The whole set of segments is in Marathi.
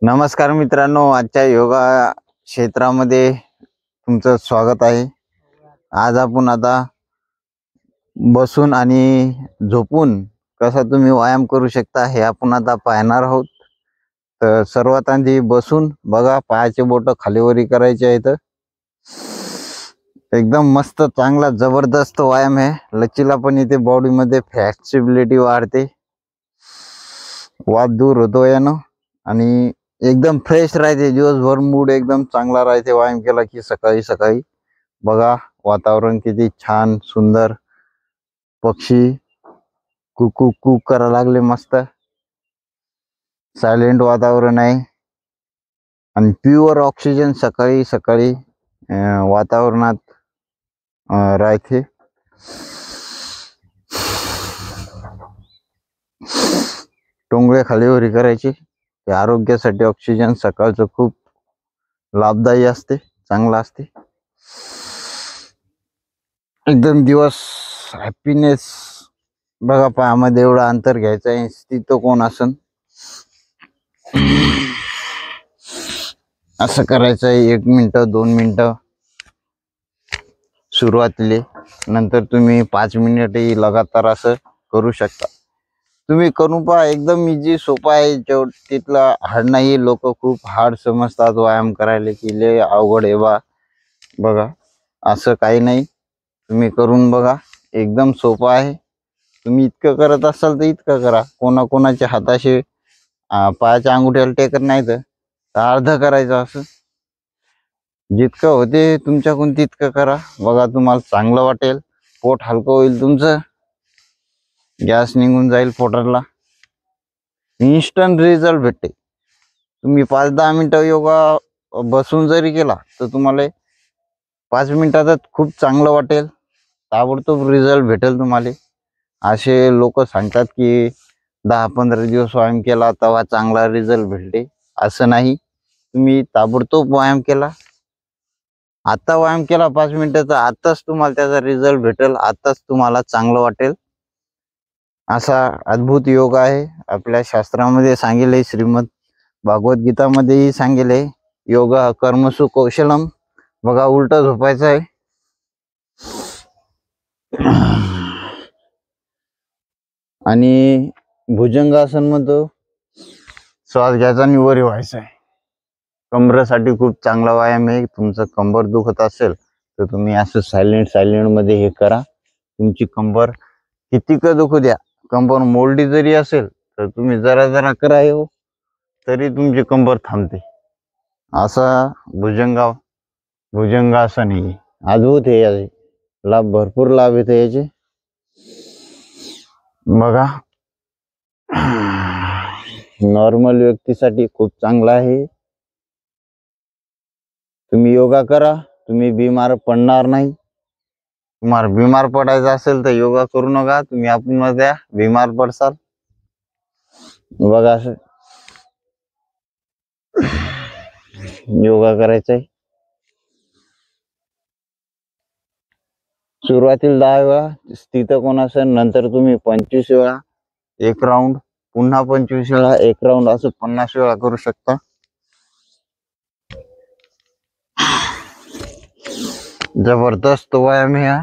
नमस्कार मित्रांनो, आजच्या योगा क्षेत्रामध्ये तुमचं स्वागत आहे। आज आपण आता बसून आणि झोपून कसा तुम्ही व्यायाम करू शकता हे आपण आता पाहणार आहोत। तर सर्वात आधी बसून बघा, पायाचे बोट खालीवरी करायचे आहेत। एकदम मस्त चांगला जबरदस्त व्यायाम आहे। लचीला पण इथे बॉडी मध्ये फ्लेक्सिबिलिटी वाढते, वाद दूर होतो यानं आणि एकदम फ्रेश राहते। दिवसभर मूड एकदम चांगला राहते व्यायाम केला की सकाळी सकाळी। बघा वातावरण किती छान सुंदर, पक्षी कुकू कू करा लागले, मस्त सायलेंट वातावरण आहे आणि प्युअर ऑक्सिजन सकाळी सकाळी वातावरणात राहते। टोंगळे खालीवरी करायचे, ते आरोग्यासाठी ऑक्सिजन सकाळचं खूप लाभदायी असते, चांगला असते। एकदम दिवस हॅपीनेस। बघा पायामध्ये एवढं अंतर घ्यायचं आहे, स्थित कोण आसन असं करायचं आहे। 1 मिनिट 2 मिनिट सुरुवातीले, नंतर तुम्ही 5 मिनिटही लगातार असं करू शकता। तुम्ही करून पहा, एकदम इजी सोपा आहे। तिथला हार्ड नाही। लोक खूप हार्ड समजतात व्यायाम करायला की लय अवघड आहे बा। बघा असं काही नाही, तुम्ही करून बघा, एकदम सोपा आहे। तुम्ही इतकं करत असाल तर इतकं करा। कोणाकोणाच्या हाताशी पायाच्या अंगुठ्याला टेकत नाही तर अर्ध करायचं। असं जितकं होते तुमच्याकडून तितकं करा। बघा तुम्हाला चांगलं वाटेल, पोट हलकं होईल तुमचं, गॅस निघून जाईल पोटाला, इन्स्टंट रिझल्ट भेटते। तुम्ही 5-10 मिनिटं योगा बसून जरी केला तर तुम्हाला 5 मिनिटातच खूप चांगलं वाटेल, ताबडतोब रिझल्ट भेटेल तुम्हाला। असे लोक सांगतात की 10-15 दिवस व्यायाम केला तेव्हा चांगला रिझल्ट भेटते, असं नाही। तुम्ही ताबडतोब व्यायाम केला, आता व्यायाम केला 5 मिनिटाचा, आताच तुम्हाला त्याचा रिझल्ट भेटेल, आताच तुम्हाला चांगलं वाटेल। असा अद्भुत योग आहे। आपल्या शास्त्रामध्ये सांगितले, श्रीमद भागवत गीतामध्येही सांगितले, योग कर्मसु कौशलम। बघा उलट झोपायचं आहे आणि भुजंगासन म्हणतो, श्वास घ्यायचा आणि वर व्हायचा आहे। कंबरेसाठी खूप चांगला व्यायाम आहे। तुमचं कंबर दुखत असेल तर तुम्ही असं सायलेंट मध्ये हे करा। तुमची कंबर किती का दुखू द्या, कंबर मोलडी जरी असेल तर तुम्ही जरा जरा करा हो, तरी तुमची कंबर थांबते। असा भुजंगासन आहे, अद्भुत आहे। याचे लाभ, भरपूर लाभ येते याचे। बघा नॉर्मल व्यक्तीसाठी खूप चांगला आहे। तुम्ही योगा करा, तुम्ही बिमार पडणार नाही। तुम्हाला बिमार पडायचं असेल तर योगा करू नका, तुम्ही आपण मध्ये बिमार पडसाल। बघा असं योगा करायचा आहे। सुरुवातीला 10 वेळा स्थित कोण असेल, नंतर तुम्ही 25 वेळा 1 राऊंड, पुन्हा 25 वेळा 1 राऊंड, असं 50 वेळा करू शकता। जबरदस्त व्यायाम आहे हा।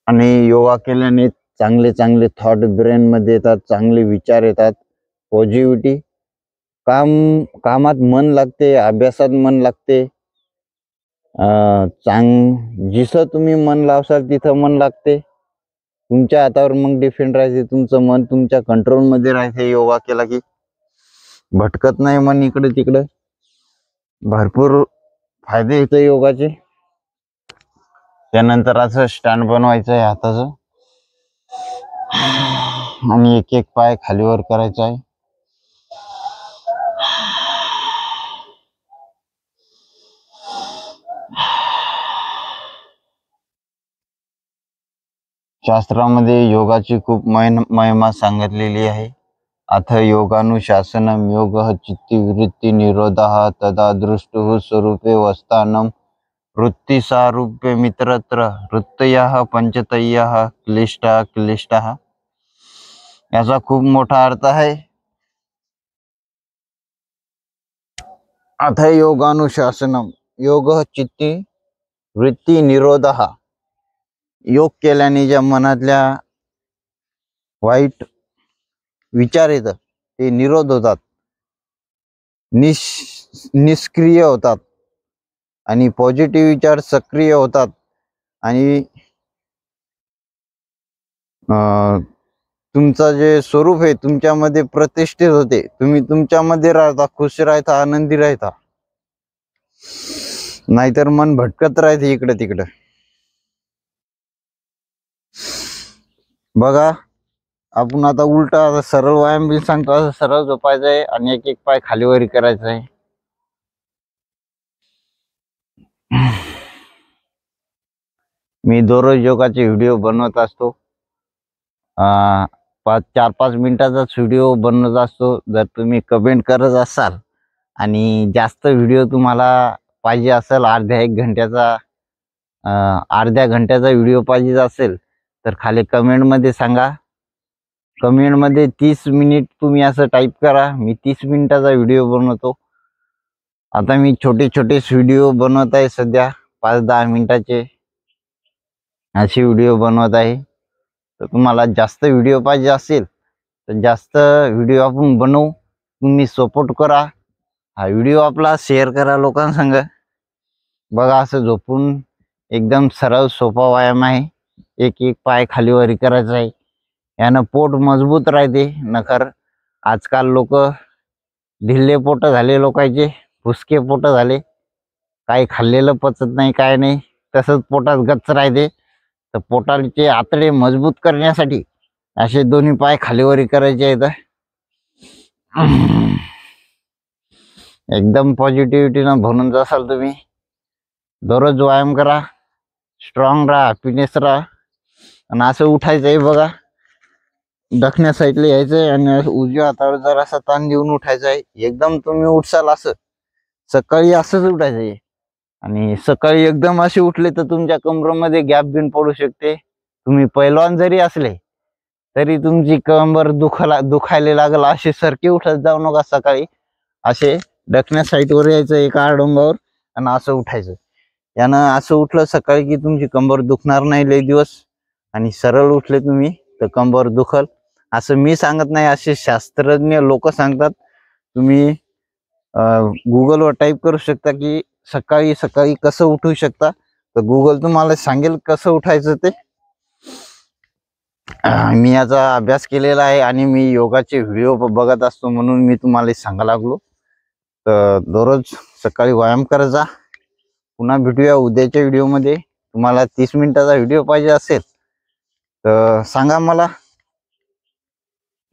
आणि योगा केल्याने चांगले चांगले थॉट ब्रेन मध्ये येतात, चांगले विचार येतात, पॉझिटिव्हिटी, कामात मन लागते, अभ्यासात मन लागते। जिथं तुम्ही मन लावसाल तिथं मन लागते। तुमच्या हातावर मग डिपेंड राहते, तुमचं मन तुमच्या कंट्रोल मध्ये राहते। योगा केला की भटकत नाही मन इकडे तिकडे। भरपूर फायदे येते योगाचे। त्यानंतर असं स्टँड बनवायचं आहे हाताचं आणि एक एक पाय खालीवर करायचा आहे। शास्त्रामध्ये योगाची खूप महिमा सांगितलेली आहे। अथ योगानुशासनम योग चित्ती वृत्ती निरोधः तदा दृष्टुः स्वरूपे वस्थानम वृत्तिसारूप्य मित्रत्र वृत्तयः पंचतयः क्लिष्टा क्लिष्टः. याचा खूप मोठा अर्थ आहे. अथ योगानुशासनम योग चित्ती वृत्ती निरोधः. योग केल्याने ज्या मनातल्या वाईट विचार येतात ते निरोध होतात, निष्क्रिय होतात आणि पॉझिटिव्ह विचार सक्रिय होतात आणि तुमचं जे स्वरूप आहे तुमच्यामध्ये प्रतिष्ठित होते. तुम्ही तुमच्यामध्ये राहता, खुश राहता, आनंदी राहता. नाहीतर मन भटकत राहते इकडे तिकडे. बघा, आपण आता उलटा सरळ व्यायाम बी सांगतो. असं सरळ झोपायचं आहे आणि एक एक पाय खालीवर करायचा आहे. मी दररोज योगाचे व्हिडिओ बनवत असतो. 4-5 मिनिटाचाच व्हिडिओ बनवत असतो. जर तुम्ही कमेंट करत असाल आणि जास्त व्हिडिओ तुम्हाला पाहिजे असेल, अर्ध्या घंट्याचा व्हिडिओ पाहिजे असेल तर खाली कमेंटमध्ये सांगा. कमेंटमध्ये 30 मिनिट तुम्ही असं टाईप करा. मी 30 मिनिटाचा व्हिडिओ बनवतो. आता मी छोटे छोटेच व्हिडिओ बनवत आहे सध्या, 5-10 मिनिटाचे असे व्हिडिओ बनवत आहे. तर तुम्हाला जास्त व्हिडिओ पाहिजे असेल तर जास्त व्हिडिओ आपण बनवू. तुम्ही सपोर्ट करा. हा व्हिडिओ आपला शेअर करा लोकांसंग. बघा, असं झोपून एकदम सरळ सोपा व्यायाम आहे. एक एक पाय खालीवर करायचा आहे. यानं पोट मजबूत राहते. नखर आजकाल लोक ढिल्ले पोट झाले, लोकांचे फुसके पोट झाले, काही खाल्लेलं पचत नाही, काय नाही, तसंच पोटात गच्च राहते. तर पोटाचे आतडे मजबूत करण्यासाठी असे दोन्ही पाय खालीवर करायचे आहेत. एकदम पॉझिटिव्हिटीनं भरून जासाल तुम्ही. दररोज व्यायाम करा, स्ट्रॉंग राहा, फिटनेस राहा. आणि असं उठायचं आहे बघा, दक्षिण साईडला यायचंय आणि उजव्या हातावर जरासा ताण देऊन उठायचं आहे. एकदम तुम्ही उठसाल असं सकाळी असंच उठायचं आहे. आणि सकाळी एकदम असे उठले तर तुमच्या कमरेमध्ये गॅप बिन पडू शकते. तुम्ही पैलवान जरी असले तरी तुमची कंबर दुखायला लागल. असे सरके उठत जाऊ नका सकाळी. असे दक्षिण साईडवर यायचं एका आडोंबावर आणि असं उठायचं. यानं असं उठलं सकाळी की तुमची कंबर दुखणार नाही लय दिवस. आणि सरळ उठले तुम्ही तर कंबर दुखल. असं मी सांगत नाही, असे शास्त्रज्ञ लोक सांगतात. तुम्ही गुगलवर टाईप करू शकता की सकाळी सकाळी कसं उठू शकता, तर गुगल तुम्हाला सांगेल कसं उठायचं ते. मी याचा अभ्यास केलेला आहे आणि मी योगाचे व्हिडिओ बघत असतो म्हणून मी तुम्हाला सांगायला लागलो. तर दररोज सकाळी व्यायाम करायचा. पुन्हा भेटूया उद्याच्या व्हिडिओमध्ये. तुम्हाला 30 मिनिटाचा व्हिडिओ पाहिजे असेल तर सांगा मला.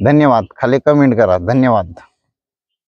धन्यवाद. खाली कमेंट करा. धन्यवाद.